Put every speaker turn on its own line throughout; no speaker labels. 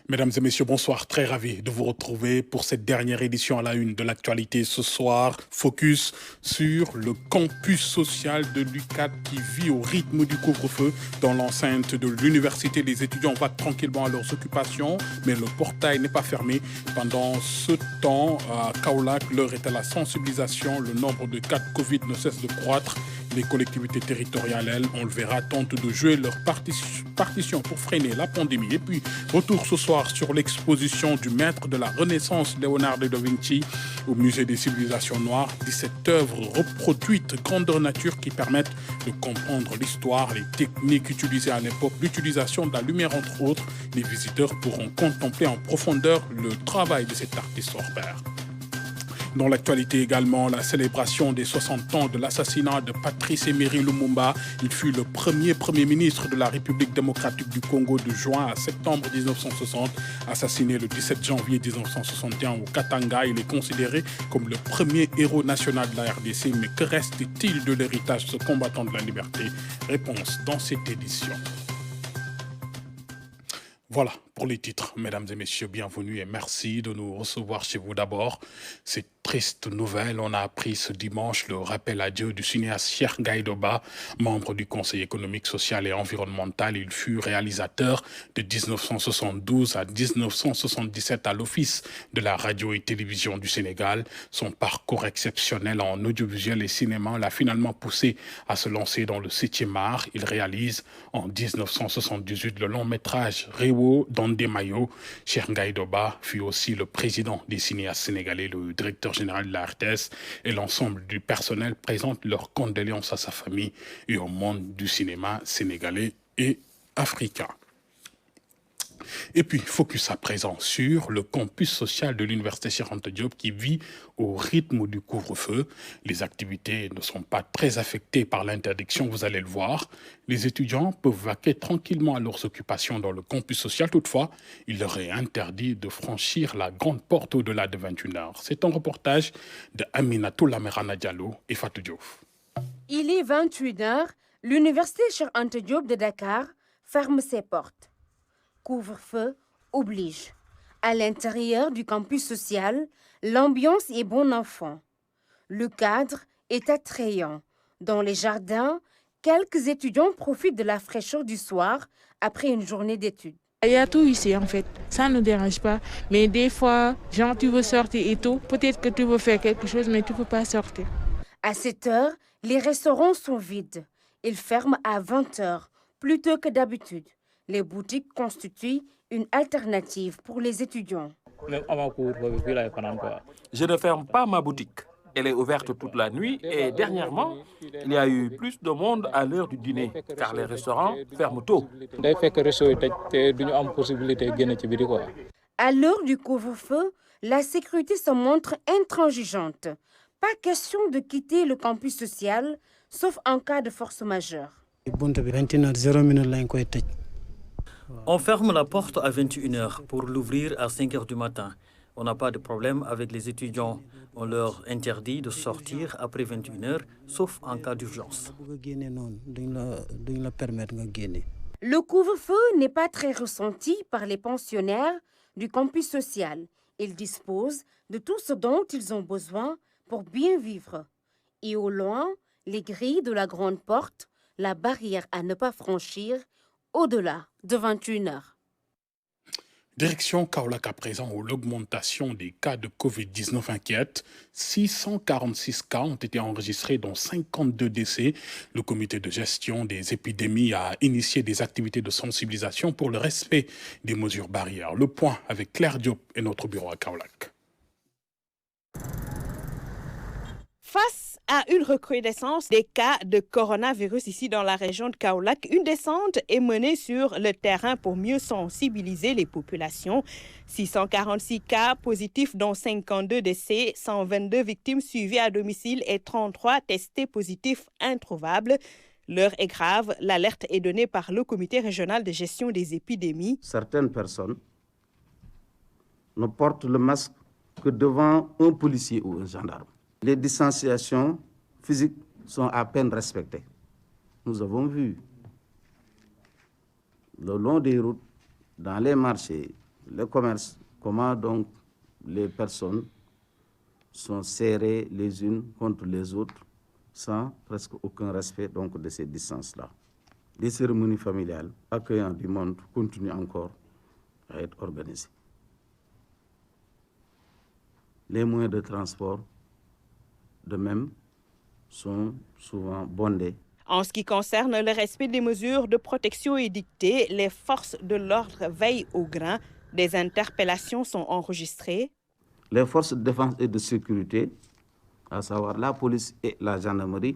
Mesdames et messieurs, bonsoir. Très ravi de vous retrouver pour cette dernière édition à la une de l'actualité. Ce soir, focus sur le campus social de l'UCAD qui vit au rythme du couvre-feu dans l'enceinte de l'université. Les étudiants vont tranquillement à leurs occupations, mais le portail n'est pas fermé. Pendant ce temps, à Kaolack, l'heure est à la sensibilisation. Le nombre de cas de Covid ne cesse de croître. Les collectivités territoriales, elles, on le verra, tentent de jouer leur partition pour freiner la pandémie. Et puis, retour ce soir sur l'exposition du maître de la Renaissance, Leonardo da Vinci, au Musée des civilisations noires. 17 œuvres reproduites, grandeur nature, qui permettent de comprendre l'histoire, les techniques utilisées à l'époque, l'utilisation de la lumière, entre autres. Les visiteurs pourront contempler en profondeur le travail de cet artiste hors pair. Dans l'actualité également, la célébration des 60 ans de l'assassinat de Patrice Emery Lumumba. Il fut le premier Premier ministre de la République démocratique du Congo de juin à septembre 1960. Assassiné le 17 janvier 1961 au Katanga, il est considéré comme le premier héros national de la RDC. Mais que reste-t-il de l'héritage de ce combattant de la liberté? Réponse dans cette édition. Voilà pour les titres, mesdames et messieurs, bienvenue et merci de nous recevoir chez vous d'abord. Cette triste nouvelle, on a appris ce dimanche le rappel à Dieu du cinéaste Cheikh Gaïdoba, membre du Conseil économique, social et environnemental. Il fut réalisateur de 1972 à 1977 à l'Office de la radio et télévision du Sénégal. Son parcours exceptionnel en audiovisuel et cinéma l'a finalement poussé à se lancer dans le 7e art. Il réalise en 1978 le long métrage Réwo Dandemayo. Cheikh Gaïdoba fut aussi le président des cinéastes sénégalais, le directeur général de la RTS, et l'ensemble du personnel présente leurs condoléances à sa famille et au monde du cinéma sénégalais et africain. Et puis, focus à présent sur le campus social de l'Université Cheikh Anta Diop qui vit au rythme du couvre-feu. Les activités ne sont pas très affectées par l'interdiction, vous allez le voir. Les étudiants peuvent vaquer tranquillement à leurs occupations dans le campus social. Toutefois, il leur est interdit de franchir la grande porte au-delà de 21h. C'est un reportage de Aminatou Lamerana Diallo et Fatou Diouf.
Il est 21h. L'Université Cheikh Anta Diop de Dakar ferme ses portes. Couvre-feu oblige. À l'intérieur du campus social, l'ambiance est bon enfant. Le cadre est attrayant. Dans les jardins, quelques étudiants profitent de la fraîcheur du soir après une journée d'études.
Il y a tout ici en fait, ça ne nous dérange pas. Mais des fois, genre tu veux sortir et tout, peut-être que tu veux faire quelque chose mais tu ne peux pas sortir.
À 7 heures, les restaurants sont vides. Ils ferment à 20 heures, plus tôt que d'habitude. Les boutiques constituent une alternative pour les étudiants.
Je ne ferme pas ma boutique. Elle est ouverte toute la nuit et dernièrement, il y a eu plus de monde à l'heure du dîner car les restaurants ferment tôt.
À l'heure du couvre-feu, la sécurité se montre intransigeante. Pas question de quitter le campus social, sauf en cas de force majeure.
On ferme la porte à 21h pour l'ouvrir à 5h du matin. On n'a pas de problème avec les étudiants. On leur interdit de sortir après 21h, sauf en cas d'urgence.
Le couvre-feu n'est pas très ressenti par les pensionnaires du campus social. Ils disposent de tout ce dont ils ont besoin pour bien vivre. Et au loin, les grilles de la grande porte, la barrière à ne pas franchir, au-delà de 21h.
Direction Kaolack à présent où l'augmentation des cas de Covid-19 inquiète. 646 cas ont été enregistrés dont 52 décès. Le comité de gestion des épidémies a initié des activités de sensibilisation pour le respect des mesures barrières. Le point avec Claire Diop et notre bureau à Kaolack.
Face à une recrudescence des cas de coronavirus ici dans la région de Kaolack, une descente est menée sur le terrain pour mieux sensibiliser les populations. 646 cas positifs dont 52 décès, 122 victimes suivies à domicile et 33 testés positifs introuvables. L'heure est grave, l'alerte est donnée par le comité régional de gestion des épidémies.
Certaines personnes ne portent le masque que devant un policier ou un gendarme. Les distanciations physiques sont à peine respectées. Nous avons vu le long des routes, dans les marchés, le commerce, comment donc les personnes sont serrées les unes contre les autres sans presque aucun respect donc, de ces distances-là. Les cérémonies familiales accueillant du monde continuent encore à être organisées. Les moyens de transport, de même, sont souvent bondés.
En ce qui concerne le respect des mesures de protection édictées, les forces de l'ordre veillent au grain. Des interpellations sont enregistrées.
Les forces de défense et de sécurité, à savoir la police et la gendarmerie,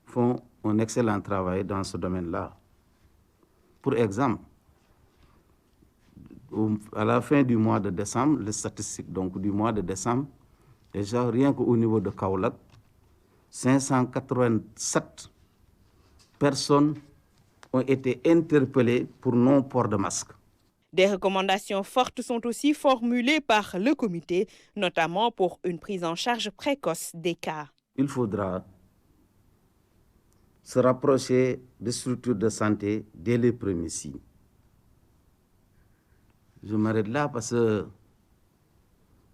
font un excellent travail dans ce domaine-là. Pour exemple, à la fin du mois de décembre, les statistiques donc, du mois de décembre, déjà rien qu'au niveau de Kaolack, 587 personnes ont été interpellées pour non-port de masque.
Des recommandations fortes sont aussi formulées par le comité, notamment pour une prise en charge précoce des cas.
Il faudra se rapprocher des structures de santé dès les premiers signes. Je m'arrête là parce que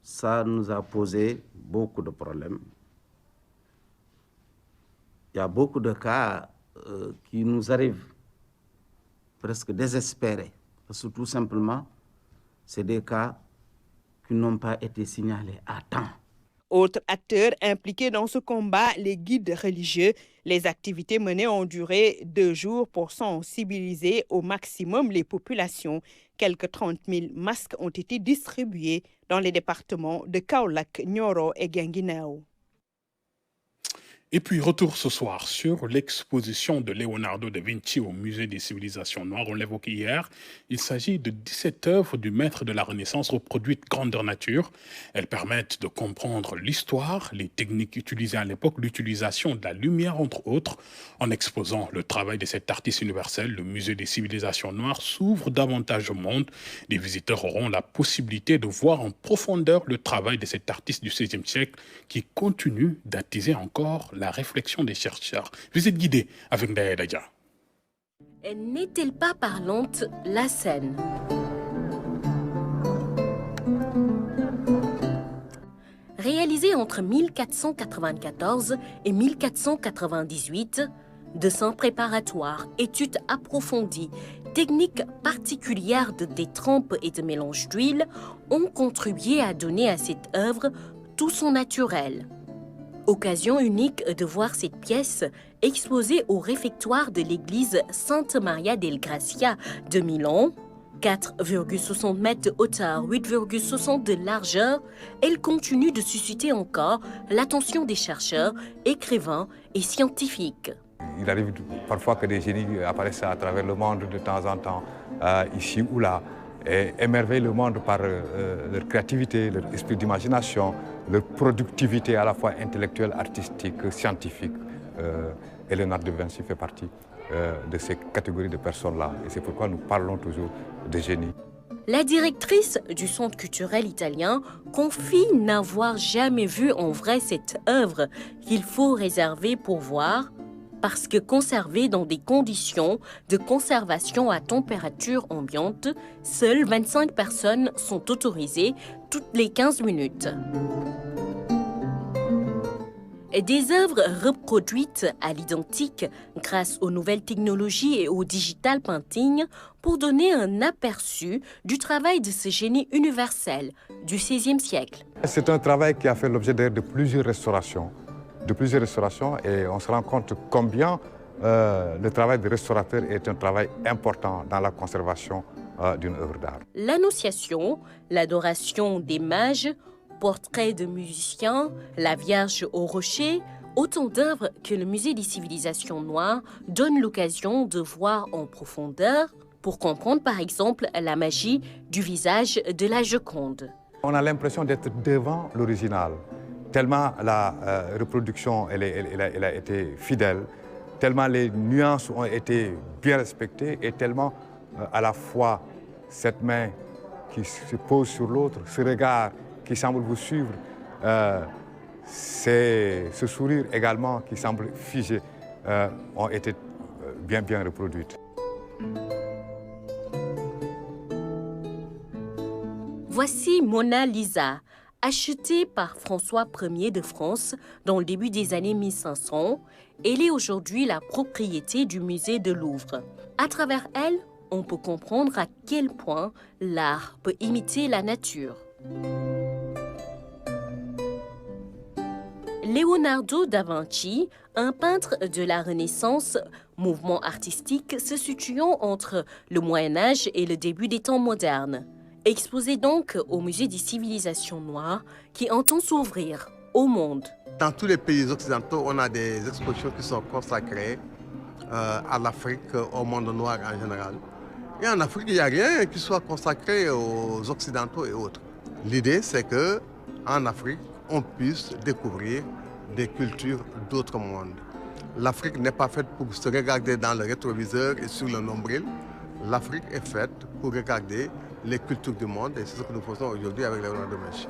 ça nous a posé beaucoup de problèmes. Il y a beaucoup de cas qui nous arrivent presque désespérés. Parce que tout simplement, c'est des cas qui n'ont pas été signalés à temps.
Autres acteurs impliqués dans ce combat, les guides religieux. Les activités menées ont duré 2 jours pour sensibiliser au maximum les populations. Quelques 30 000 masques ont été distribués dans les départements de Kaolack, Nioro et Guinguinéo.
Et puis, retour ce soir sur l'exposition de Leonardo da Vinci au Musée des civilisations noires. On l'évoquait hier. Il s'agit de 17 œuvres du maître de la Renaissance reproduites grandeur nature. Elles permettent de comprendre l'histoire, les techniques utilisées à l'époque, l'utilisation de la lumière, entre autres. En exposant le travail de cet artiste universel, le Musée des civilisations noires s'ouvre davantage au monde. Les visiteurs auront la possibilité de voir en profondeur le travail de cet artiste du XVIe siècle qui continue d'attiser encore la réflexion des chercheurs. Visite guidée avec Ndaya Dadja.
N'est-elle pas parlante, la scène? Réalisée entre 1494 et 1498, dessins préparatoires, études approfondies, techniques particulières de détrempe et de mélange d'huile ont contribué à donner à cette œuvre tout son naturel. Occasion unique de voir cette pièce exposée au réfectoire de l'église Santa Maria del Gracia de Milan. 4,60 mètres de hauteur, 8,60 de largeur, elle continue de susciter encore l'attention des chercheurs, écrivains et scientifiques.
Il arrive parfois que des génies apparaissent à travers le monde de temps en temps, ici ou là, et émerveillent le monde par leur créativité, leur esprit d'imagination, leur productivité à la fois intellectuelle, artistique, scientifique. Et Leonardo da Vinci fait partie de ces catégories de personnes-là. Et c'est pourquoi nous parlons toujours de génie.
La directrice du Centre culturel italien confie n'avoir jamais vu en vrai cette œuvre qu'il faut réserver pour voir, parce que conservée dans des conditions de conservation à température ambiante, seules 25 personnes sont autorisées toutes les 15 minutes. Des œuvres reproduites à l'identique grâce aux nouvelles technologies et au digital painting pour donner un aperçu du travail de ce génie universel du XVIe siècle.
C'est un travail qui a fait l'objet de plusieurs restaurations. Et on se rend compte combien le travail de restaurateur est un travail important dans la conservation d'une œuvre d'art.
L'Annonciation, l'adoration des mages, portraits de musiciens, la Vierge au rocher, autant d'œuvres que le Musée des civilisations noires donne l'occasion de voir en profondeur pour comprendre par exemple la magie du visage de la Joconde.
On a l'impression d'être devant l'original, tellement la reproduction elle a été fidèle, tellement les nuances ont été bien respectées et tellement à la fois cette main qui se pose sur l'autre, ce regard qui semble vous suivre, ce sourire également qui semble figé, ont été bien reproduites.
Voici Mona Lisa, achetée par François Ier de France dans le début des années 1500. Elle est aujourd'hui la propriété du musée de Louvre. À travers elle, on peut comprendre à quel point l'art peut imiter la nature. Leonardo da Vinci, un peintre de la Renaissance, mouvement artistique se situant entre le Moyen-Âge et le début des temps modernes. Exposé donc au Musée des civilisations noires qui entend s'ouvrir au monde.
Dans tous les pays occidentaux, on a des expositions qui sont consacrées à l'Afrique, au monde noir en général. Et en Afrique, il n'y a rien qui soit consacré aux Occidentaux et autres. L'idée, c'est qu'en Afrique, on puisse découvrir des cultures d'autres mondes. L'Afrique n'est pas faite pour se regarder dans le rétroviseur et sur le nombril. L'Afrique est faite pour regarder les cultures du monde et c'est ce que nous faisons aujourd'hui avec Léonard de Vinci.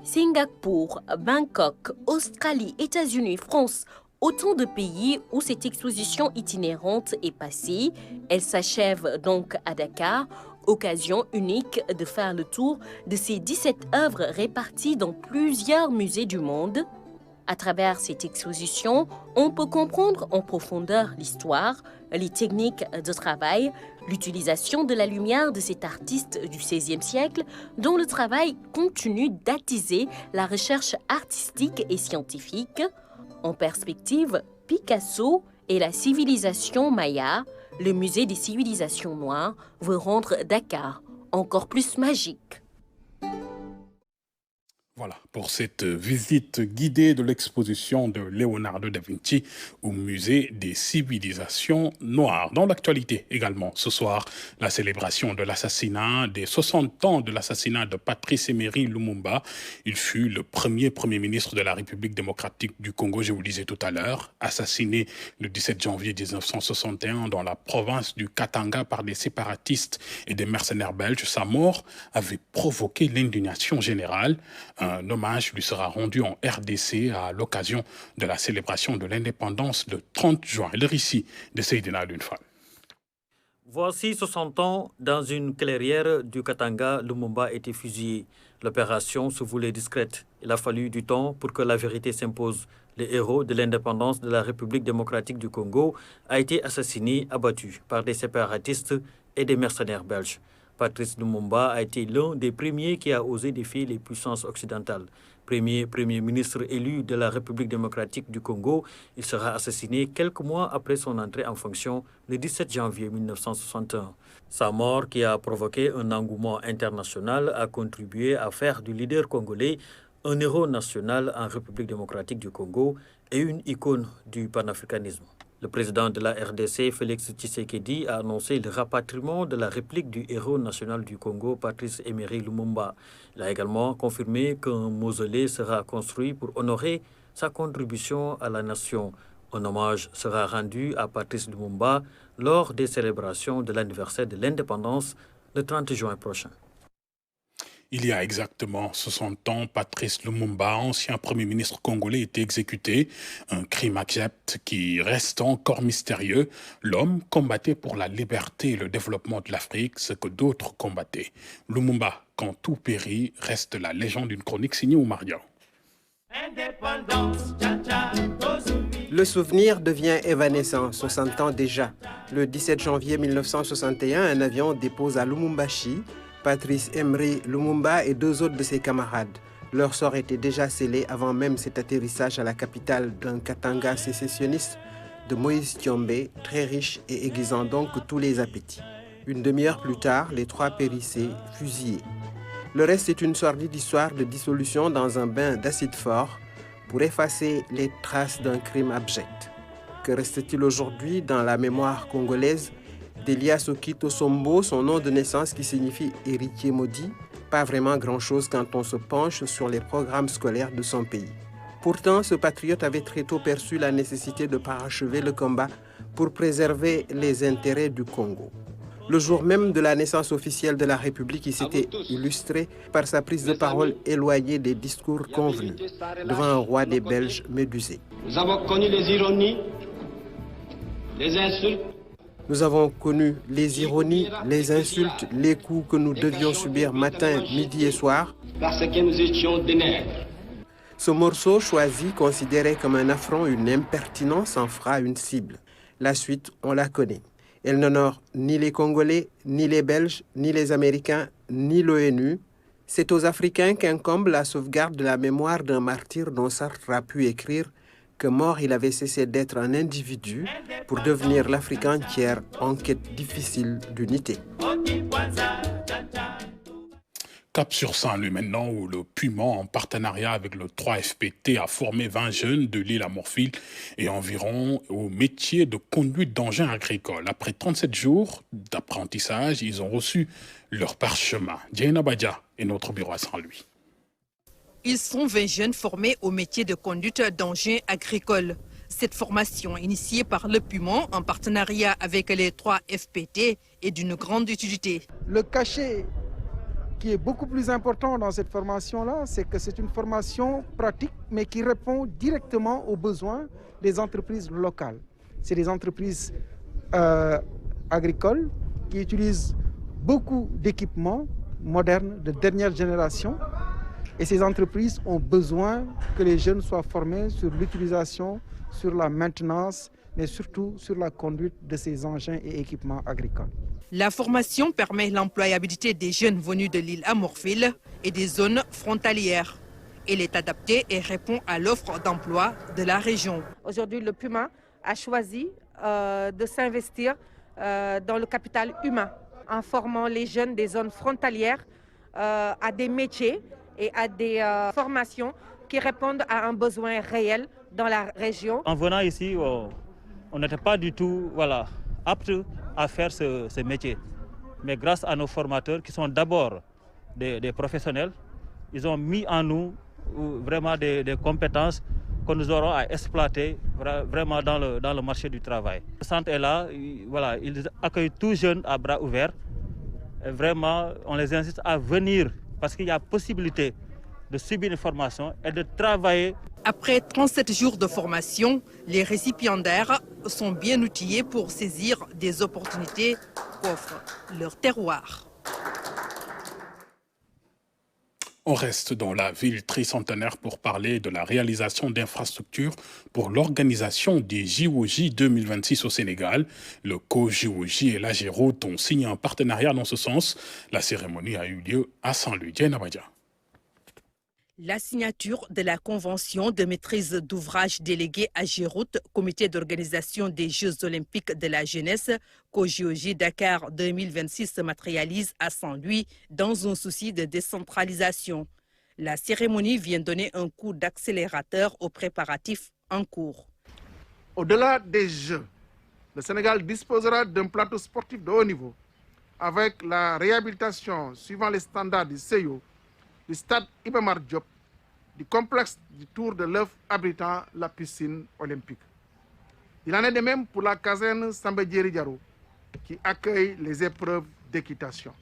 Singapour, Bangkok, Australie, États-Unis, France, autant de pays où cette exposition itinérante est passée. Elle s'achève donc à Dakar, occasion unique de faire le tour de ces 17 œuvres réparties dans plusieurs musées du monde. À travers cette exposition, on peut comprendre en profondeur l'histoire, les techniques de travail, l'utilisation de la lumière de cet artiste du XVIe siècle, dont le travail continue d'attiser la recherche artistique et scientifique. En perspective, Picasso et la civilisation maya, le musée des civilisations noires veut rendre Dakar encore plus magique.
Voilà, pour cette visite guidée de l'exposition de Leonardo da Vinci au musée des civilisations noires. Dans l'actualité également, ce soir, la célébration de l'assassinat des 60 ans de l'assassinat de Patrice Emery Lumumba. Il fut le premier ministre de la République démocratique du Congo, je vous le disais tout à l'heure, assassiné le 17 janvier 1961 dans la province du Katanga par des séparatistes et des mercenaires belges. Sa mort avait provoqué l'indignation générale. Un hommage lui sera rendu en RDC à l'occasion de la célébration de l'indépendance le 30 juin. Le récit de Seydina Lunfal.
Voici 60 ans, dans une clairière du Katanga, Lumumba a été fusillé. L'opération se voulait discrète. Il a fallu du temps pour que la vérité s'impose. Le héros de l'indépendance de la République démocratique du Congo a été assassiné, abattu par des séparatistes et des mercenaires belges. Patrice Lumumba a été l'un des premiers qui a osé défier les puissances occidentales. Premier ministre élu de la République démocratique du Congo, il sera assassiné quelques mois après son entrée en fonction le 17 janvier 1961. Sa mort, qui a provoqué un engouement international, a contribué à faire du leader congolais un héros national en République démocratique du Congo et une icône du panafricanisme. Le président de la RDC, Félix Tshisekedi, a annoncé le rapatriement de la réplique du héros national du Congo, Patrice Emery Lumumba. Il a également confirmé qu'un mausolée sera construit pour honorer sa contribution à la nation. Un hommage sera rendu à Patrice Lumumba lors des célébrations de l'anniversaire de l'indépendance le 30 juin prochain.
Il y a exactement 60 ans, Patrice Lumumba, ancien Premier ministre congolais, était exécuté. Un crime abject qui reste encore mystérieux. L'homme combattait pour la liberté et le développement de l'Afrique, ce que d'autres combattaient. Lumumba, quand tout périt, reste la légende d'une chronique signée Oumaria.
Le souvenir devient évanescent, 60 ans déjà. Le 17 janvier 1961, un avion dépose à Lumumbashi Patrice Emery Lumumba et 2 autres de ses camarades. Leur sort était déjà scellé avant même cet atterrissage à la capitale d'un Katanga sécessionniste de Moïse Tshombe, très riche et aiguisant donc tous les appétits. Une demi-heure plus tard, les 3 périssaient, fusillés. Le reste est une sordide histoire de dissolution dans un bain d'acide fort pour effacer les traces d'un crime abject. Que reste-t-il aujourd'hui dans la mémoire congolaise d'Elias Okito Sombo, son nom de naissance qui signifie héritier maudit? Pas vraiment grand-chose quand on se penche sur les programmes scolaires de son pays. Pourtant, ce patriote avait très tôt perçu la nécessité de parachever le combat pour préserver les intérêts du Congo. Le jour même de la naissance officielle de la République, il s'était illustré par sa prise de parole éloignée des discours convenus devant un roi des Belges médusé.
Nous avons connu les ironies, les insultes,
Nous avons connu les ironies, les insultes, les coups que nous devions subir matin, midi et soir.
Parce que nous étions des nègres.
Ce morceau choisi, considéré comme un affront, une impertinence, en fera une cible. La suite, on la connaît. Elle n'honore ni les Congolais, ni les Belges, ni les Américains, ni l'ONU. C'est aux Africains qu'incombe la sauvegarde de la mémoire d'un martyr dont Sartre a pu écrire que mort il avait cessé d'être un individu pour devenir l'Afrique entière en quête difficile d'unité.
Cap sur Saint-Louis maintenant, où le Puma, en partenariat avec le 3FPT, a formé 20 jeunes de l'île à Morphil et environ au métier de conduite d'engins agricoles. Après 37 jours d'apprentissage, ils ont reçu leur parchemin. Diana Badja est notre bureau à Saint-Louis.
Ils sont 20 jeunes formés au métier de conduite d'engins agricoles. Cette formation, initiée par le Puma en partenariat avec les 3FPT, est d'une grande utilité.
Le cachet qui est beaucoup plus important dans cette formation-là, c'est que c'est une formation pratique, mais qui répond directement aux besoins des entreprises locales. C'est des entreprises agricoles qui utilisent beaucoup d'équipements modernes de dernière génération. Et ces entreprises ont besoin que les jeunes soient formés sur l'utilisation, sur la maintenance, mais surtout sur la conduite de ces engins et équipements agricoles.
La formation permet l'employabilité des jeunes venus de l'île à Morphil et des zones frontalières. Elle est adaptée et répond à l'offre d'emploi de la région.
Aujourd'hui, le Puma a choisi de s'investir dans le capital humain en formant les jeunes des zones frontalières à des métiers et à des formations qui répondent à un besoin réel dans la région.
En venant ici, on n'était pas du tout apte à faire ce métier. Mais grâce à nos formateurs qui sont d'abord des professionnels, ils ont mis en nous vraiment des compétences que nous aurons à exploiter vraiment dans le marché du travail. Le centre est là, ils accueillent tous jeunes à bras ouverts. Et vraiment, on les incite à venir parce qu'il y a possibilité de subir une formation et de travailler.
Après 37 jours de formation, les récipiendaires sont bien outillés pour saisir des opportunités qu'offre leur terroir.
On reste dans la ville tricentenaire pour parler de la réalisation d'infrastructures pour l'organisation des JOJ 2026 au Sénégal. Le co-JOJ et l'AGEROUTE ont signé un partenariat dans ce sens. La cérémonie a eu lieu à Saint-Louis. Diana Badja.
La signature de la convention de maîtrise d'ouvrage déléguée à AGEROUTE, comité d'organisation des Jeux olympiques de la jeunesse, co-JOJ Dakar 2026 se matérialise à Saint-Louis dans un souci de décentralisation. La cérémonie vient donner un coup d'accélérateur aux préparatifs en cours.
Au-delà des Jeux, le Sénégal disposera d'un plateau sportif de haut niveau avec la réhabilitation suivant les standards du CEIO, du stade Iba Mar Diop, du complexe du Tour de l'œuf abritant la piscine olympique. Il en est de même pour la caserne Samba Diéry Diaro qui accueille les épreuves d'équitation.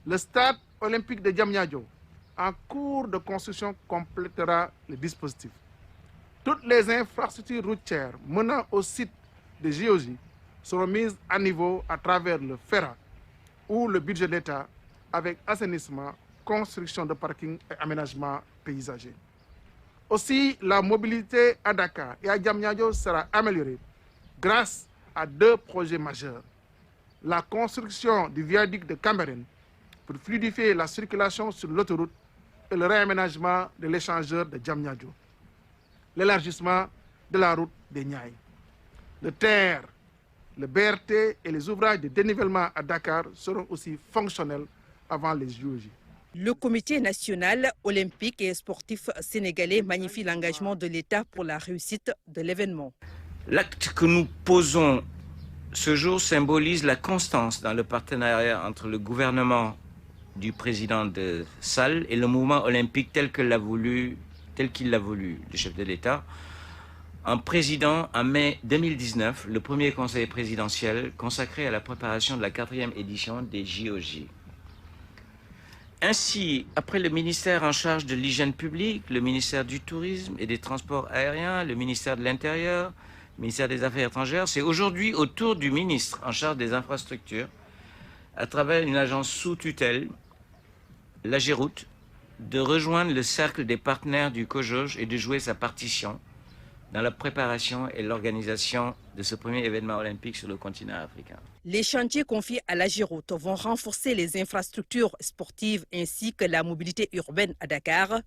Le stade olympique de Diamniadio, en cours de construction, complétera le dispositif. Toutes les infrastructures routières menant au site de JOJ seront mises à niveau à travers le FERA ou le budget de l'État avec assainissement, construction de parking et aménagement paysager. Aussi, la mobilité à Dakar et à Diamniadio sera améliorée grâce à deux projets majeurs. La construction du viaduc de Cameroun pour fluidifier la circulation sur l'autoroute et le réaménagement de l'échangeur de Diamniadio. L'élargissement de la route des Niayes. Le TER, le BRT et les ouvrages de dénivellement à Dakar seront aussi fonctionnels avant les JOJ.
Le comité national olympique et sportif sénégalais magnifie l'engagement de l'État pour la réussite de l'événement.
L'acte que nous posons ce jour symbolise la constance dans le partenariat entre le gouvernement du président de Sall et le mouvement olympique tel qu'il l'a voulu, le chef de l'État, en présidant en mai 2019 le premier conseil présidentiel consacré à la préparation de la 4e édition des JOJ. Ainsi, après le ministère en charge de l'hygiène publique, le ministère du Tourisme et des Transports aériens, le ministère de l'Intérieur, ministère des Affaires étrangères, c'est aujourd'hui au tour du ministre en charge des infrastructures, à travers une agence sous tutelle, l'AGEROUTE, de rejoindre le cercle des partenaires du COJOJ et de jouer sa partition dans la préparation et l'organisation de ce premier événement olympique sur le continent africain.
Les chantiers confiés à l'AGEROUTE vont renforcer les infrastructures sportives ainsi que la mobilité urbaine à Dakar.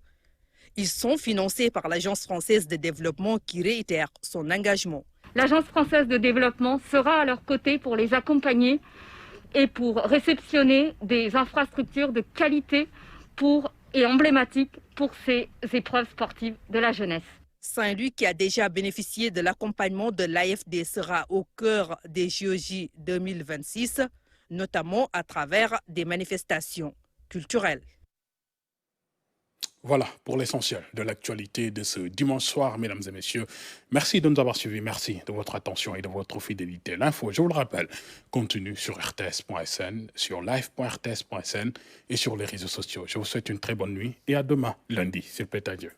Ils sont financés par l'Agence française de développement qui réitère son engagement.
L'Agence française de développement sera à leur côté pour les accompagner et pour réceptionner des infrastructures de qualité et emblématiques pour ces épreuves sportives de la jeunesse.
Saint-Louis, qui a déjà bénéficié de l'accompagnement de l'AFD, sera au cœur des JOJ 2026, notamment à travers des manifestations culturelles.
Voilà pour l'essentiel de l'actualité de ce dimanche soir, mesdames et messieurs. Merci de nous avoir suivis, merci de votre attention et de votre fidélité. L'info, je vous le rappelle, continue sur rts.sn, sur live.rts.sn et sur les réseaux sociaux. Je vous souhaite une très bonne nuit et à demain, lundi, s'il plaît à Dieu.